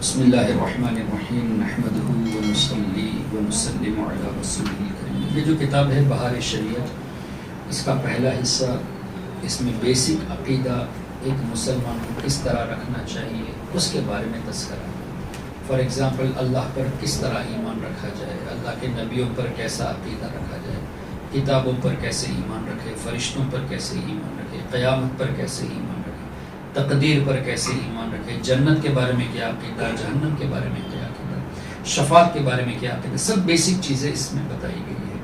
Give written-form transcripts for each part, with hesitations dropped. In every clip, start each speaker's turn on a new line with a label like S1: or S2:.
S1: بسم اللہ الرحمن الرحیم نحمدہ ونصلی ونسلم علی رسولہ الکریم۔ یہ جو کتاب ہے بہار شریعت، اس کا پہلا حصہ، اس میں بیسک عقیدہ ایک مسلمان کو کس طرح رکھنا چاہیے اس کے بارے میں تذکرہ ہے۔ فار ایگزامپل اللہ پر کس طرح ایمان رکھا جائے، اللہ کے نبیوں پر کیسا عقیدہ رکھا جائے، کتابوں پر کیسے ایمان رکھے، فرشتوں پر کیسے ایمان رکھے، قیامت پر کیسے ایمان رکھے، تقدیر پر کیسے ایمان رکھے، جنت کے بارے میں کیا عقیدہ، جہنم کے بارے میں کیا عقیدہ، شفاعت کے بارے میں کیا عقیدہ، سب بیسک چیزیں اس میں بتائی گئی ہے۔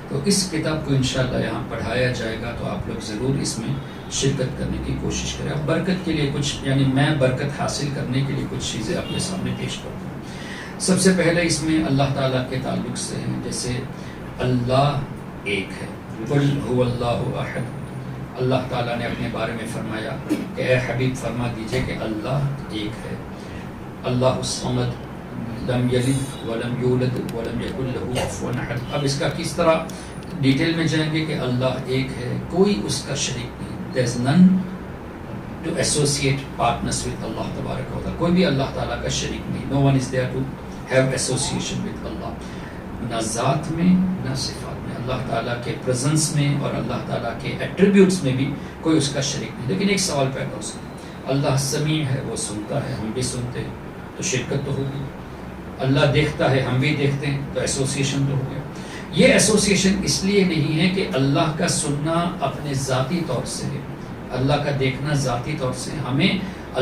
S1: تو اس کتاب کو انشاءاللہ یہاں پڑھایا جائے گا، تو آپ لوگ ضرور اس میں شرکت کرنے کی کوشش کریں۔ اب برکت کے لیے کچھ، یعنی میں برکت حاصل کرنے کے لیے کچھ چیزیں آپ کے سامنے پیش کرتا ہوں۔ سب سے پہلے اس میں اللہ تعالیٰ کے تعلق سے ہیں، جیسے اللہ ایک ہے، قل هو اللہ احد۔ اللہ تعالیٰ نے اپنے بارے میں فرمایا کہ اے حبیب فرما دیجئے کہ اللہ ایک ہے، اللہ الصمد لم یلد ولم یولد ولم یکن لہ کفوا احد۔ اب اس کا کس طرح ڈیٹیل میں جائیں گے کہ اللہ ایک ہے، کوئی اس کا شریک نہیں، there is none to associate partners with اللہ تبارک و تعالیٰ، کوئی بھی اللہ تعالیٰ کا شریک نہیں، no one is there to have association with اللہ، نہ ذات میں نہ صفات میں، اللہ تعالیٰ کے پریزنس میں اور اللہ تعالیٰ کے ایٹریبیوٹس میں بھی کوئی اس کا شریک نہیں۔ لیکن ایک سوال پیدا ہو سکتا، اللہ سمیع ہے، وہ سنتا ہے، ہم بھی سنتے ہیں، تو شرکت تو ہوگی۔ اللہ دیکھتا ہے، ہم بھی دیکھتے ہیں، تو ایسوسیشن تو ہو گیا۔ یہ ایسوسیشن اس لیے نہیں ہے کہ اللہ کا سننا اپنے ذاتی طور سے ہے، اللہ کا دیکھنا ذاتی طور سے، ہمیں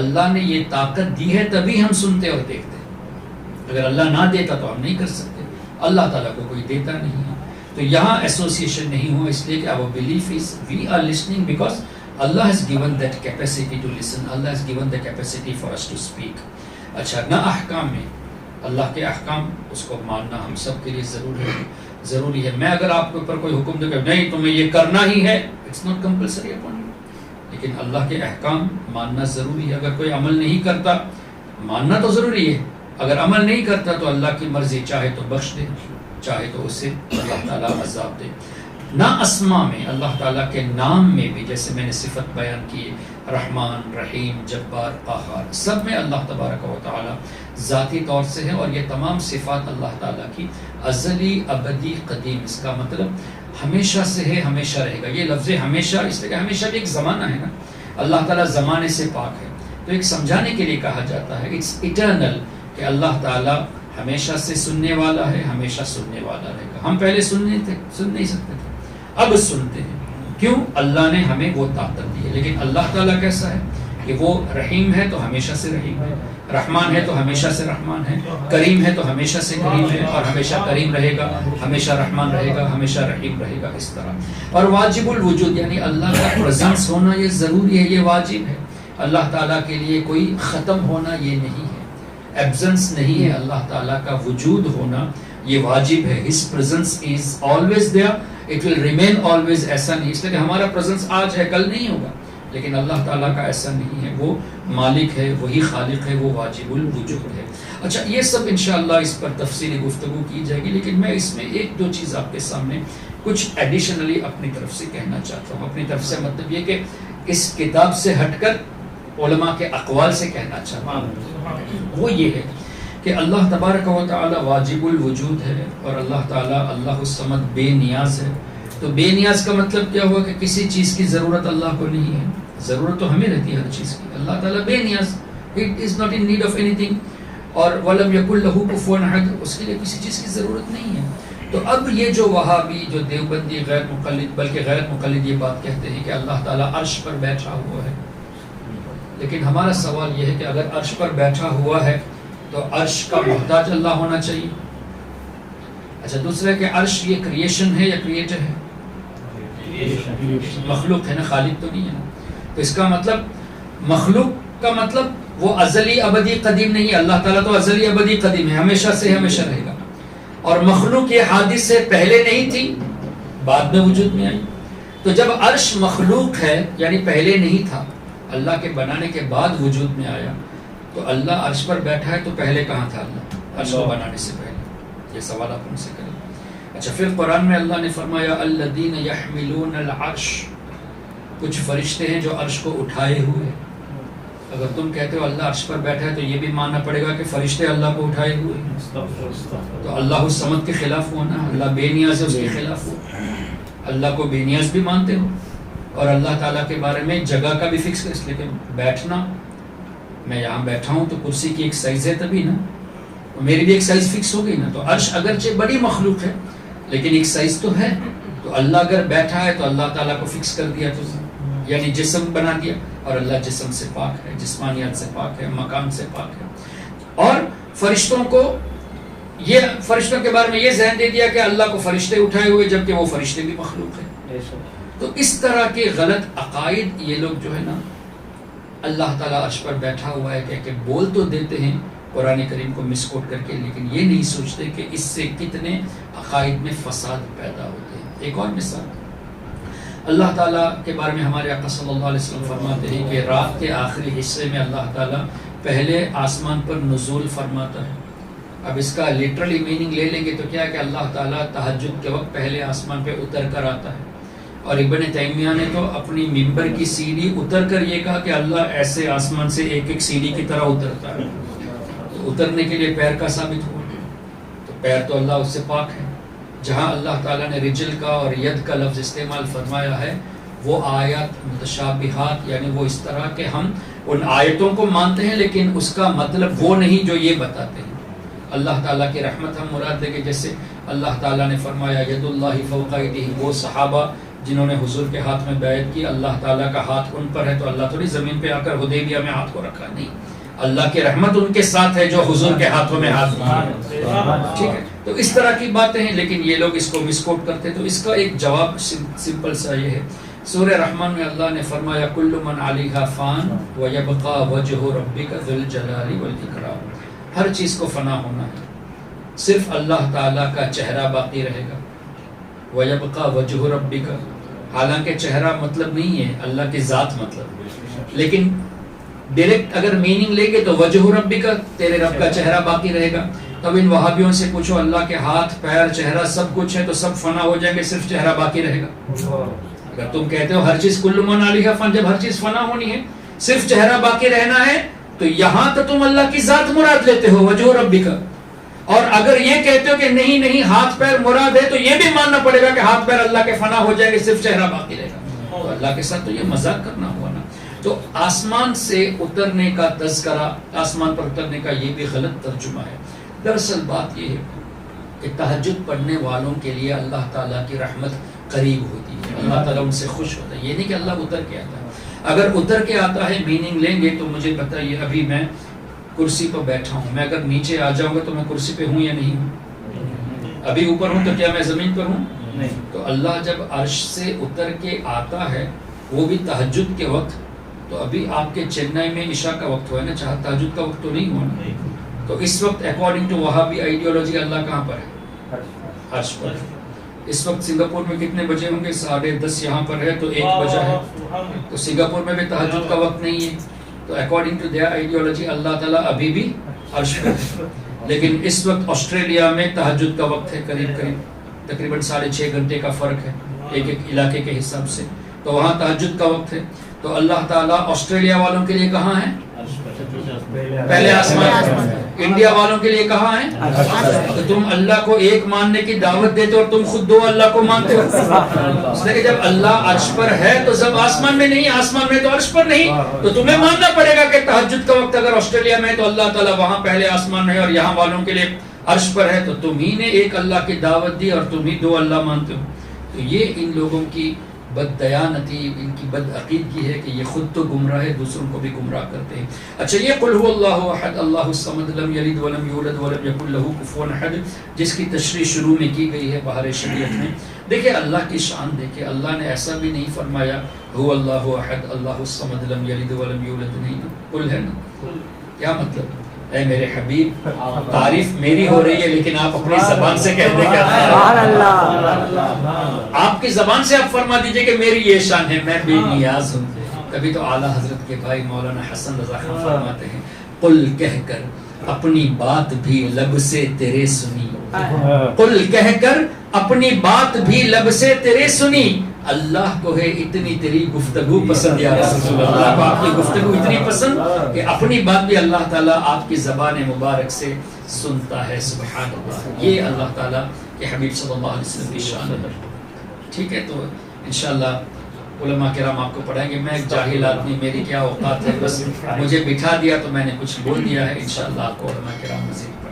S1: اللہ نے یہ طاقت دی ہے تبھی ہم سنتے اور دیکھتے ہیں۔ اگر اللہ نہ دیتا تو ہم نہیں کر سکتے، اللہ تعالیٰ کو کوئی دیتا نہیں ہے۔ تو یہاں ایسوسیشن نہیں ہوا، اس لیے کہ our belief is we are listening because Allah has given that capacity to listen, Allah has given the capacity for us to speak۔ اچھا، نہ احکام میں، اللہ کے احکام اس کو ماننا ہم سب کے لیے ضروری ہے۔ میں اگر آپ کے اوپر کوئی حکم دے کہ نہیں تمہیں یہ کرنا ہی ہے، it's not compulsory upon you، لیکن اللہ کے احکام ماننا ضروری ہے۔ اگر کوئی عمل نہیں کرتا، ماننا تو ضروری ہے، اگر عمل نہیں کرتا تو اللہ کی مرضی، چاہے تو بخش دے، چاہے تو اسے اللہ تعالیٰ عذاب دے۔ نہ اسماء میں، اللہ تعالیٰ کے نام میں بھی، جیسے میں نے صفت بیان کی، رحمان، رحیم، جبار، قہار، سب میں اللہ تبارک و تعالیٰ ذاتی طور سے ہے، اور یہ تمام صفات اللہ تعالیٰ کی ازلی، ابدی، قدیم، اس کا مطلب ہمیشہ سے ہے، ہمیشہ رہے گا۔ یہ لفظ ہمیشہ اس لیے کہ ہمیشہ بھی ایک زمانہ ہے نا، اللہ تعالیٰ زمانے سے پاک ہے، تو ایک سمجھانے کے لیے کہا جاتا ہے اٹس اٹرنل، کہ اللہ تعالیٰ ہمیشہ سے سننے والا ہے، ہمیشہ سننے والا رہے گا۔ ہم پہلے سن نہیں سکتے تھے، اب سنتے ہیں، کیوں؟ اللہ نے ہمیں وہ طاقت دی ہے۔ لیکن اللہ تعالیٰ کیسا ہے کہ وہ رحیم ہے تو ہمیشہ سے رحیم ہے، رحمان ہے تو ہمیشہ سے رحمان ہے، کریم ہے تو ہمیشہ سے کریم ہے، اور ہمیشہ کریم رہے گا، ہمیشہ رحمان رہے گا، ہمیشہ رحیم رہے گا، اس طرح۔ اور واجب الوجود، یعنی اللہ کا پریزنس ہونا یہ ضروری ہے، یہ واجب ہے۔ اللہ تعالیٰ کے لیے کوئی ختم ہونا یہ نہیں ہے، ایبسنس نہیں ہے، اللہ تعالیٰ کا وجود ہونا یہ واجب ہے۔ His presence is always there, it will remain always۔ ایسا نہیں، اس لیے کہ ہمارا presence آج ہے، کل نہیں ہوگا، لیکن اللہ تعالیٰ کا ایسا نہیں ہے، وہ مالک ہے، وہی خالق ہے، وہ واجب الوجود ہے۔ اچھا، یہ سب انشاءاللہ اس پر تفصیلی گفتگو کی جائے گی، لیکن میں اس میں ایک دو چیز آپ کے سامنے کچھ ایڈیشنلی اپنی طرف سے کہنا چاہتا ہوں۔ اپنی طرف سے مطلب یہ کہ اس کتاب سے ہٹ کر علماء کے اقوال سے کہنا چاہتا ہوں، وہ یہ ہے کہ اللہ تبارک و تعالی واجب الوجود ہے، اور اللہ تعالی اللہ الصمد بے نیاز ہے۔ تو بے نیاز کا مطلب کیا ہوا کہ کسی چیز کی ضرورت اللہ کو نہیں ہے، ضرورت تو ہمیں رہتی ہے ہر چیز کی، اللہ تعالی بے نیاز، it is not in need of anything۔ اور وَلَمْ يَكُنْ لَهُ كُفُوًا أَحَدٌ، اس کے لیے کسی چیز کی ضرورت نہیں ہے۔ تو اب یہ جو وہابی، جو دیوبندی، غیر مقلد، بلکہ غیر مقلد یہ بات کہتے ہیں کہ اللہ تعالی عرش پر بیٹھا ہوا ہے، لیکن ہمارا سوال یہ ہے کہ اگر عرش پر بیٹھا ہوا ہے تو عرش کا محتاج اللہ ہونا چاہیے۔ اچھا، دوسرا کہ عرش یہ کریشن ہے یا کریٹر ہے؟ مخلوق ہے نا، خالق تو نہیں ہے نا۔ تو اس کا مطلب مخلوق کا مطلب وہ ازلی، ابدی، قدیم نہیں ہے۔ اللہ تعالیٰ تو ازلی، ابدی، قدیم ہے، ہمیشہ سے ہمیشہ رہے گا۔ اور مخلوق یہ حادث سے پہلے نہیں تھی، بعد میں وجود میں آئی۔ تو جب عرش مخلوق ہے، یعنی پہلے نہیں تھا، اللہ کے بنانے کے بعد وجود میں آیا، تو اللہ عرش پر بیٹھا ہے تو پہلے کہاں تھا اللہ عرش کو بنانے سے پہلے؟ یہ سوال آپ ان سے کریں۔ اچھا، پھر قرآن میں اللہ نے فرمایا الذین یحملون العرش، کچھ فرشتے ہیں جو عرش کو اٹھائے ہوئے۔ اگر تم کہتے ہو اللہ عرش پر بیٹھا ہے تو یہ بھی ماننا پڑے گا کہ فرشتے اللہ کو اٹھائے ہوئے ہیں. تو اللہ الصمد کے خلاف ہو نا, اللہ بے نیاز ہے اس کے خلاف ہو. اللہ کو بے نیاز بھی مانتے ہو اور اللہ تعالیٰ کے بارے میں جگہ کا بھی فکس کر, اس لیے کہ بیٹھنا, میں یہاں بیٹھا ہوں تو کرسی کی ایک سائز ہے تبھی نا, میری بھی ایک سائز فکس ہو گئی نا. تو عرش اگرچہ بڑی مخلوق ہے لیکن ایک سائز تو ہے. تو اللہ اگر بیٹھا ہے تو اللہ تعالیٰ کو فکس کر دیا, تو یعنی جسم بنا دیا, اور اللہ جسم سے پاک ہے, جسمانیات سے پاک ہے, مکان سے پاک ہے. اور فرشتوں کو یہ, فرشتوں کے بارے میں یہ ذہن دے دیا کہ اللہ کو فرشتے اٹھائے ہوئے جبکہ وہ فرشتے بھی مخلوق ہیں. تو اس طرح کے غلط عقائد یہ لوگ جو ہے نا, اللہ تعالیٰ عرش پر بیٹھا ہوا ہے کہ بول تو دیتے ہیں قرآن کریم کو مس کوٹ کر کے, لیکن یہ نہیں سوچتے کہ اس سے کتنے عقائد میں فساد پیدا ہوتے ہیں. ایک اور مثال, اللہ تعالیٰ کے بارے میں ہمارے آقا صلی اللہ علیہ وسلم فرماتے ہیں کہ رات کے آخری حصے میں اللہ تعالیٰ پہلے آسمان پر نزول فرماتا ہے. اب اس کا لٹرلی میننگ لے لیں گے تو کیا ہے کہ اللہ تعالیٰ تہجد کے وقت پہلے آسمان پہ اتر کر آتا ہے. اور ابن تیمیہ نے تو اپنی ممبر کی سیڑھی اتر کر یہ کہا کہ اللہ ایسے آسمان سے ایک ایک سیڑھی کی طرح اترتا ہے. تو اترنے کے لیے پیر کا ثابت ہوا, تو پیر تو اللہ اس سے پاک ہے. جہاں اللہ تعالیٰ نے رجل کا اور ید کا لفظ استعمال فرمایا ہے وہ آیات متشابہات, یعنی وہ اس طرح کہ ہم ان آیتوں کو مانتے ہیں لیکن اس کا مطلب وہ نہیں جو یہ بتاتے ہیں. اللہ تعالیٰ کی رحمت ہم مراد لے کے, جیسے اللہ تعالیٰ نے فرمایا ید اللہ فوق ایدیہم, وہ صحابہ جنہوں نے حضور کے ہاتھ میں بیعت کی, اللہ تعالیٰ کا ہاتھ ان پر ہے, تو اللہ تھوڑی زمین پہ آ کر حدیبیہ میں ہاتھ کو رکھا, نہیں, اللہ کی رحمت ان کے ساتھ ہے جو حضور کے ہاتھوں میں ہاتھ ٹھیک ہے. تو اس طرح کی باتیں ہیں لیکن یہ لوگ اس کو مس کوٹ کرتے. تو اس کا ایک جواب سمپل سا یہ ہے, سورہ رحمان میں اللہ نے فرمایا کل من علیہا فان ویبقى وجہ ربک ذو الجلال والاکرام, ہر چیز کو فنا ہونا ہے, صرف اللہ تعالیٰ کا چہرہ باقی رہے گا. ویبقى وجہ ربک, حالانکہ چہرہ مطلب نہیں ہے اللہ کی ذات مطلب, لیکن ڈائریکٹ اگر میننگ لیں گے تو وجہ ربک, تیرے رب کا چہرہ باقی رہے گا. تب ان وہابیوں سے پوچھو اللہ کے ہاتھ پیر چہرہ سب کچھ ہے تو سب فنا ہو جائیں گے, صرف چہرہ باقی رہے گا. اگر تم کہتے ہو ہر چیز کل من علیہا فان, جب ہر چیز فنا ہونی ہے صرف چہرہ باقی رہنا ہے, تو یہاں تو تم اللہ کی ذات مراد لیتے ہو وجہ ربک. اور اگر یہ کہتے ہو کہ نہیں نہیں ہاتھ پیر مراد ہے, تو یہ بھی ماننا پڑے گا کہ ہاتھ پیر اللہ کے فنا ہو جائیں گے, صرف چہرہ باقی رہے گا. تو اللہ کے ساتھ تو یہ مذاق کرنا ہوا نا. تو آسمان سے اترنے کا تذکرہ, آسمان پر اترنے کا یہ بھی غلط ترجمہ ہے. دراصل بات یہ ہے کہ تہجد پڑھنے والوں کے لیے اللہ تعالیٰ کی رحمت قریب ہوتی ہے, اللہ تعالیٰ ان سے خوش ہوتا ہے. یہ نہیں کہ اللہ اتر کے آتا ہے. اگر اتر کے آتا ہے میننگ لیں گے تو مجھے بتائیے, ابھی میں کرسی پر بیٹھا ہوں, میں اگر نیچے آ جاؤں گا تو میں کرسی پہ ہوں یا نہیں ہوں؟ ابھی اوپر ہوں تو کیا میں زمین پر ہوں؟ نہیں. تو اللہ جب عرش سے اتر کے آتا ہے وہ بھی تہجد کے وقت, تو ابھی آپ کے چنئی میں عشاء کا وقت ہوا ہے نا, چاہے تہجد کا وقت تو نہیں ہوا نا. تو اس وقت اکارڈنگ ٹو وہابی آئیڈیالوجی اللہ کہاں پر ہے؟ عرش پر. اس وقت سنگاپور میں کتنے بجے ہوں گے؟ 10:30 یہاں پر ہے تو 1 بجا ہے. تو سنگاپور میں بھی تہجد کا وقت نہیں ہے. تو اکارڈنگ ٹو دیئر آئیڈیالوجی اللہ تعالیٰ ابھی بھی عرش پر ہے. لیکن اس وقت آسٹریلیا میں تہجد کا وقت ہے, قریب تقریباً 6.5 گھنٹے کا فرق ہے ایک ایک علاقے کے حساب سے. تو وہاں تہجد کا وقت ہے. تو اللہ تعالیٰ آسٹریلیا والوں کے لیے کہاں ہے؟ پہلے آسمان. انڈیا والوں کے لیے کہاں ہے؟ تو تم اللہ کو ایک ماننے کی دعوت دیتے اور تم خود 2 اللہ کو مانتے ہو. اس لیے کہ جب اللہ عرش پر ہے تو سب آسمان میں نہیں, آسمان میں تو عرش پر نہیں, تو تمہیں ماننا پڑے گا کہ تہجد کا وقت اگر آسٹریلیا میں تو اللہ تعالیٰ وہاں پہلے آسمان میں اور یہاں والوں کے لیے عرش پر ہے, تو تم ہی نے ایک اللہ کی دعوت دی اور تم ہی 2 اللہ مانتے ہو. تو یہ ان لوگوں کی بد دیانتی, ان کی بد عقیدگی ہے کہ یہ خود تو گمراہ ہے, دوسروں کو بھی گمراہ کرتے ہیں. اچھا, یہ قل هو اللہ احد اللہ الصمد لم یلد ولم یولد ولم یکن له کفوا احد, جس کی تشریح شروع میں کی گئی ہے بہار شریعت میں. دیکھیں اللہ کی شان دیکھیں, اللہ نے ایسا بھی نہیں فرمایا هو اللہ احد اللہ الصمد لم یلد ولم یولد, نہیں, قل ہے نا. کیا مطلب؟ اے میرے حبیب, تعریف میری ہو رہی ہے لیکن آپ اپنی زبان سے کہہ دیں کہ آپ کی زبان سے آپ فرما دیجئے کہ میری یہ شان ہے, میں بے نیاز ہوں. کبھی تو اعلیٰ حضرت کے بھائی مولانا حسن رضا خان فرماتے ہیں قل کہہ کر اپنی بات بھی لب سے تیرے سنی, قل کہہ کر اپنی بات بھی لب سے تیرے سنی, اللہ کو ہے اتنی تیری گفتگو پسند یا رسول اللہ، اللہ کو آپ کی گفتگو اتنی پسند کہ اپنی بات بھی اللہ تعالیٰ آپ کی زبان مبارک سے سنتا ہے. سبحان اللہ. یہ اللہ تعالیٰ کے حبیب صلی اللہ علیہ وسلم کی شان ہے. ٹھیک ہے، تو انشاءاللہ علماء کرام آپ کو پڑھائیں گے. میں ایک جاہل آدمی، میری کیا اوقات ہے، بس مجھے بٹھا دیا تو میں نے کچھ بول دیا ہے. انشاءاللہ آپ کو علماء کرام مزید